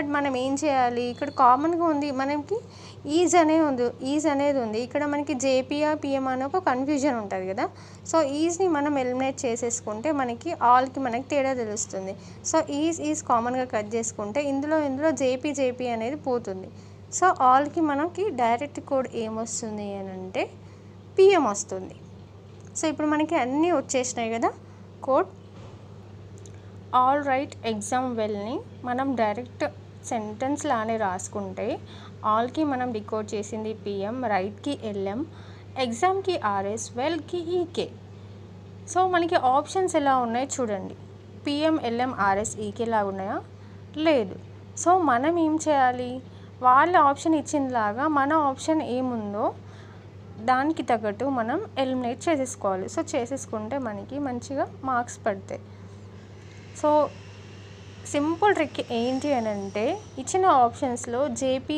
But మనం ఏం చేయాలి, ఇక్కడ కామన్గా ఉంది మనకి ఈజ్ అనేది ఉంది. ఇక్కడ మనకి జేపీఆ పిఎం అని ఒక కన్ఫ్యూజన్ ఉంటుంది కదా. సో ఈజ్ని మనం ఎలిమినేట్ చేసేసుకుంటే మనకి ఆల్కి మనకి తేడా తెలుస్తుంది. సో ఈజ్ కామన్గా కట్ చేసుకుంటే ఇందులో జేపీ అనేది పోతుంది. సో ఆల్కి మనకి డైరెక్ట్ కోడ్ ఏమొస్తుంది అని అంటే పిఎం వస్తుంది. సో ఇప్పుడు మనకి అన్నీ వచ్చేసినాయి కదా కోడ్. ఆల్ రైట్ ఎగ్జామ్ వెల్ని మనం డైరెక్ట్ సెంటెన్స్ లానే రాసుకుంటే ఆల్కి మనం డికోడ్ చేసింది పిఎం, రైట్కి ఎల్ఎం, ఎగ్జామ్కి ఆర్ఎస్, వెల్కి ఈకే. సో మనకి ఆప్షన్స్ ఎలా ఉన్నాయి చూడండి. పిఎం, ఎల్ఎం, ఆర్ఎస్, ఈకే లాగా ఉన్నాయా? లేదు. సో మనం ఏం చేయాలి, వాళ్ళ ఆప్షన్ ఇచ్చిందిలాగా మన ఆప్షన్ ఏముందో దానికి తగ్గట్టు మనం ఎలిమినేట్ చేసేసుకోవాలి. సో చేసేసుకుంటే మనకి మంచిగా మార్క్స్ పడతాయి. సో సింపుల్ ట్రిక్ ఏంటి అని అంటే ఇచ్చిన ఆప్షన్స్లో జేపీ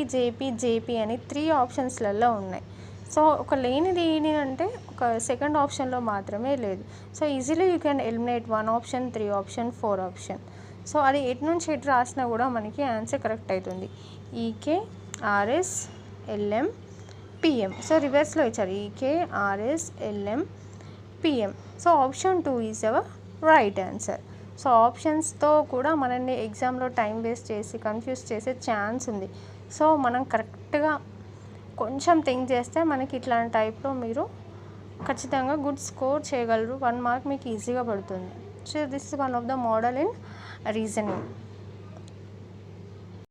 అని 3 ఆప్షన్స్లలో ఉన్నాయి. సో ఒక లేనిది ఏంటి అంటే ఒక సెకండ్ ఆప్షన్లో మాత్రమే లేదు. So easily you can eliminate 1 option, 3 option, 4 option. So అది ఎటు నుంచి ఎటు రాసినా కూడా మనకి ఆన్సర్ కరెక్ట్ అవుతుంది. EK, RS, LM, PM. So రివర్స్లో ఇచ్చారు EK, RS, LM, PM. So option 2 is our right answer. So ఆప్షన్స్తో కూడా మనల్ని ఎగ్జామ్లో టైం వేస్ట్ చేసి కన్ఫ్యూజ్ చేసే ఛాన్స్ ఉంది. సో మనం కరెక్ట్గా కొంచెం థింక్ చేస్తే మనకి ఇట్లాంటి టైప్లో మీరు ఖచ్చితంగా గుడ్ స్కోర్ చేయగలరు. 1 మార్క్ మీకు ఈజీగా పడుతుంది. So this is one of the model in reasoning.